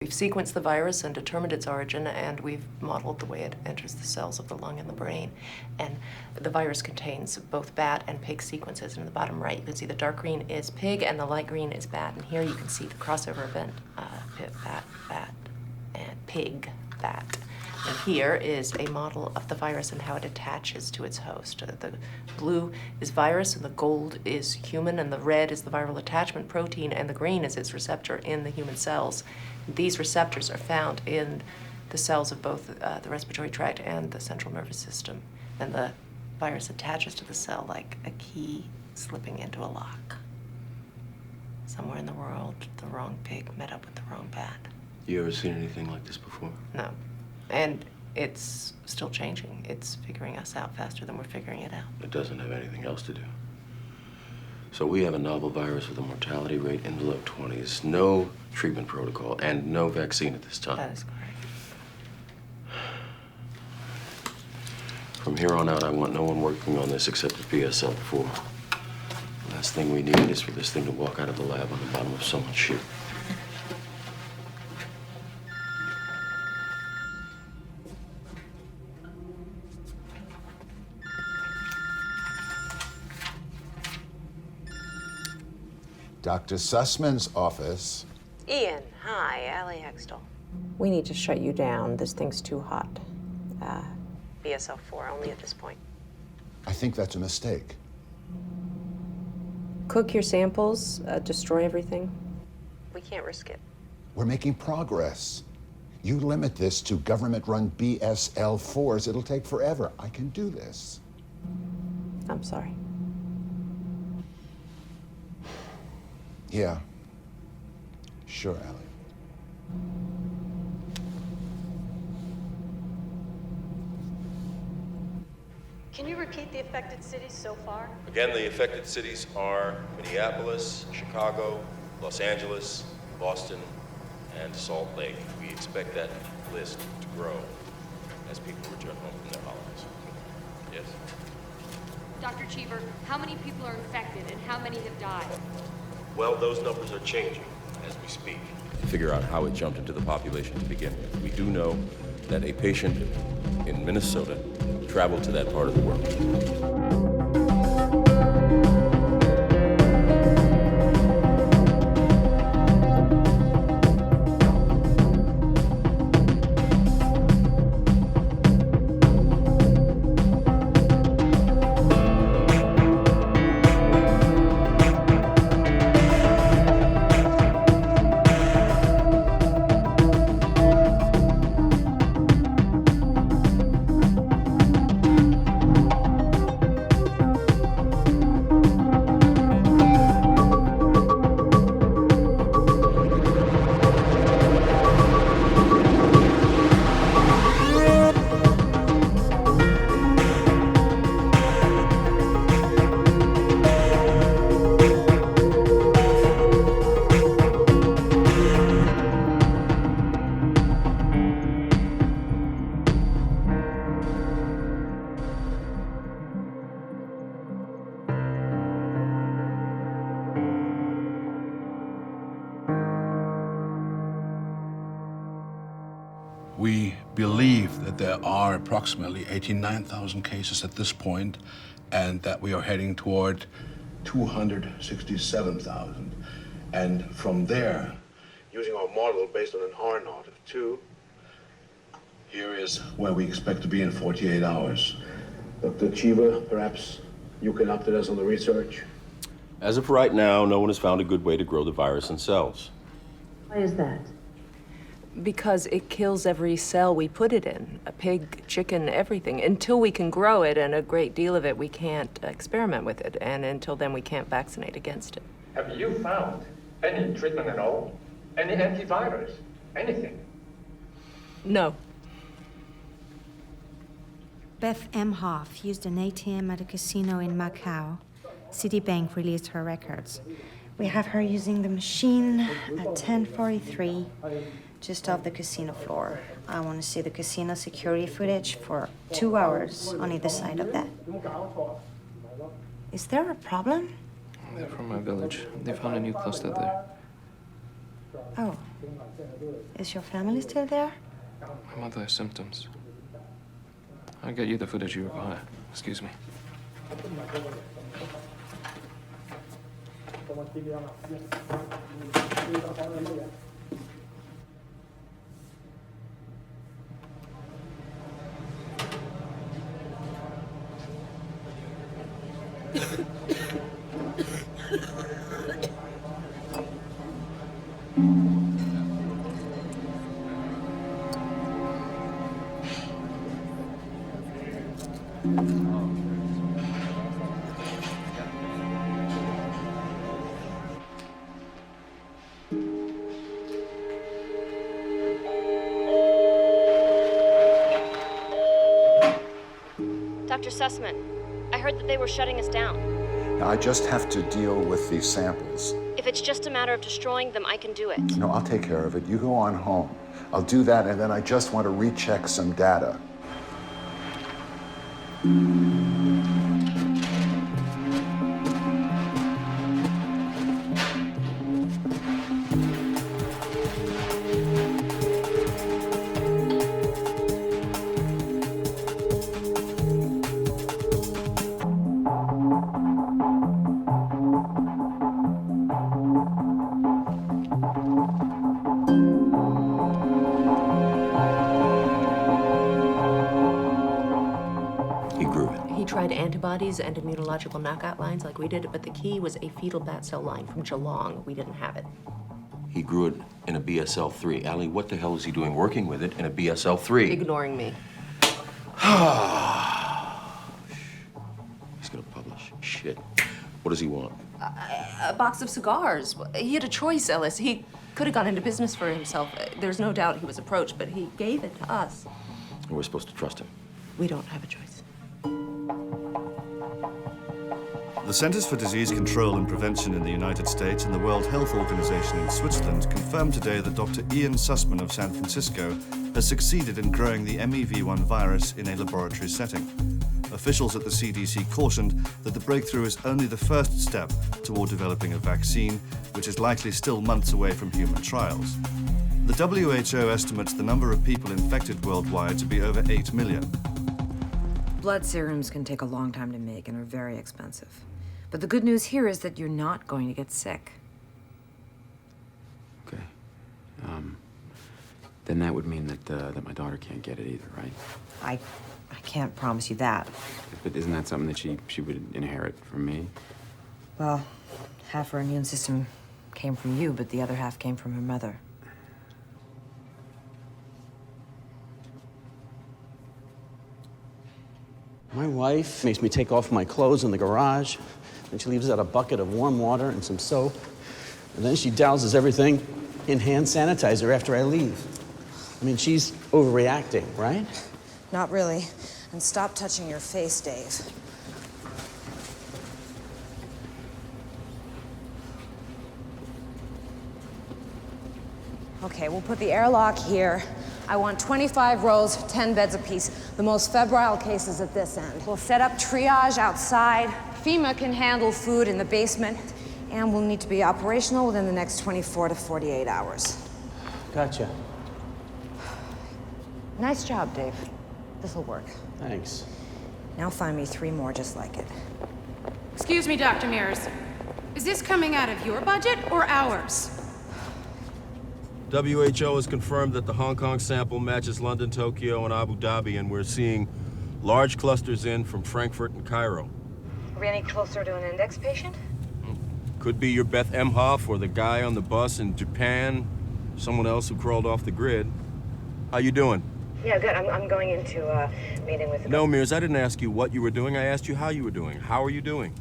We've sequenced the virus and determined its origin, and we've modeled the way it enters the cells of the lung and the brain. And the virus contains both bat and pig sequences. And in the bottom right, you can see the dark green is pig and the light green is bat. And here you can see the crossover event, bat, and pig, bat. And here is a model of the virus and how it attaches to its host. The blue is virus, and the gold is human, and the red is the viral attachment protein, and the green is its receptor in the human cells. These receptors are found in the cells of both the respiratory tract and the central nervous system. And the virus attaches to the cell like a key slipping into a lock. Somewhere in the world, the wrong pig met up with the wrong bat. You ever seen anything like this before? No. And it's still changing. It's figuring us out faster than we're figuring it out. It doesn't have anything else to do. So we have a novel virus with a mortality rate in the low 20s, no treatment protocol, and no vaccine at this time. That is correct. From here on out, I want no one working on this except the PSL-4. The last thing we need is for this thing to walk out of the lab on the bottom of someone's shoe. Dr. Sussman's office. Ian, hi, Allie Hextall. We need to shut you down. This thing's too hot. BSL-4 only at this point. I think that's a mistake. Cook your samples, destroy everything. We can't risk it. We're making progress. You limit this to government-run BSL-4s, it'll take forever. I can do this. I'm sorry. Yeah. Sure, Allie. Can you repeat the affected cities so far? Again, the affected cities are Minneapolis, Chicago, Los Angeles, Boston, and Salt Lake. We expect that list to grow as people return home from their holidays. Yes? Dr. Cheever, how many people are infected and how many have died? Well, those numbers are changing as we speak. Figure out how it jumped into the population to begin with. We do know that a patient in Minnesota traveled to that part of the world. We believe that there are approximately 89,000 cases at this point, and that we are heading toward 267,000. And from there, using our model based on an R naught of 2, here is where we expect to be in 48 hours. Dr. Cheever, perhaps you can update us on the research? As of right now, no one has found a good way to grow the virus in cells. Why is that? Because it kills every cell we put it in, a pig, chicken, everything. Until we can grow it, and a great deal of it, we can't experiment with it. And until then, we can't vaccinate against it. Have you found any treatment at all? Any antivirus? Anything? No. Beth Emhoff used an ATM at a casino in Macau. Citibank released her records. We have her using the machine at 10:43. Just off the casino floor. I want to see the casino security footage for 2 hours on either side of that. Is there a problem? They're from my village. They found a new cluster there. Oh. Is your family still there? My mother has symptoms. I'll get you the footage you require. Excuse me. Dr. Sussman, I heard that they were shutting us down. Now, I just have to deal with these samples. If it's just a matter of destroying them, I can do it. No, I'll take care of it. You go on home. I'll do that, and then I just want to recheck some data. Tried antibodies and immunological knockout lines like we did, but the key was a fetal bat cell line from Geelong. We didn't have it. He grew it in a BSL-3. Allie, what the hell is he doing working with it in a BSL-3? Ignoring me. He's gonna publish. Shit. What does he want? A box of cigars. He had a choice, Ellis. He could have gone into business for himself. There's no doubt he was approached, but he gave it to us. And we're supposed to trust him. We don't have a choice. The Centers for Disease Control and Prevention in the United States and the World Health Organization in Switzerland confirmed today that Dr. Ian Sussman of San Francisco has succeeded in growing the MEV1 virus in a laboratory setting. Officials at the CDC cautioned that the breakthrough is only the first step toward developing a vaccine, which is likely still months away from human trials. The WHO estimates the number of people infected worldwide to be over 8 million. Blood serums can take a long time to make and are very expensive. But the good news here is that you're not going to get sick. Okay. Then that would mean that my daughter can't get it either, right? I can't promise you that. But isn't that something that she would inherit from me? Well, half her immune system came from you, but the other half came from her mother. My wife makes me take off my clothes in the garage, and she leaves out a bucket of warm water and some soap, and then she douses everything in hand sanitizer after I leave. I mean, she's overreacting, right? Not really. And stop touching your face, Dave. Okay, we'll put the airlock here. I want 25 rows, 10 beds apiece. The most febrile cases at this end. We'll set up triage outside. FEMA can handle food in the basement. And we'll need to be operational within the next 24 to 48 hours. Gotcha. Nice job, Dave. This'll work. Thanks. Now find me 3 more just like it. Excuse me, Dr. Mears. Is this coming out of your budget or ours? WHO has confirmed that the Hong Kong sample matches London, Tokyo, and Abu Dhabi, and we're seeing large clusters in from Frankfurt and Cairo. Are we any closer to an index patient? Could be your Beth Emhoff or the guy on the bus in Japan, someone else who crawled off the grid. How you doing? Yeah, good. I'm going into a meeting with... No, Mears, I didn't ask you what you were doing. I asked you how you were doing. How are you doing?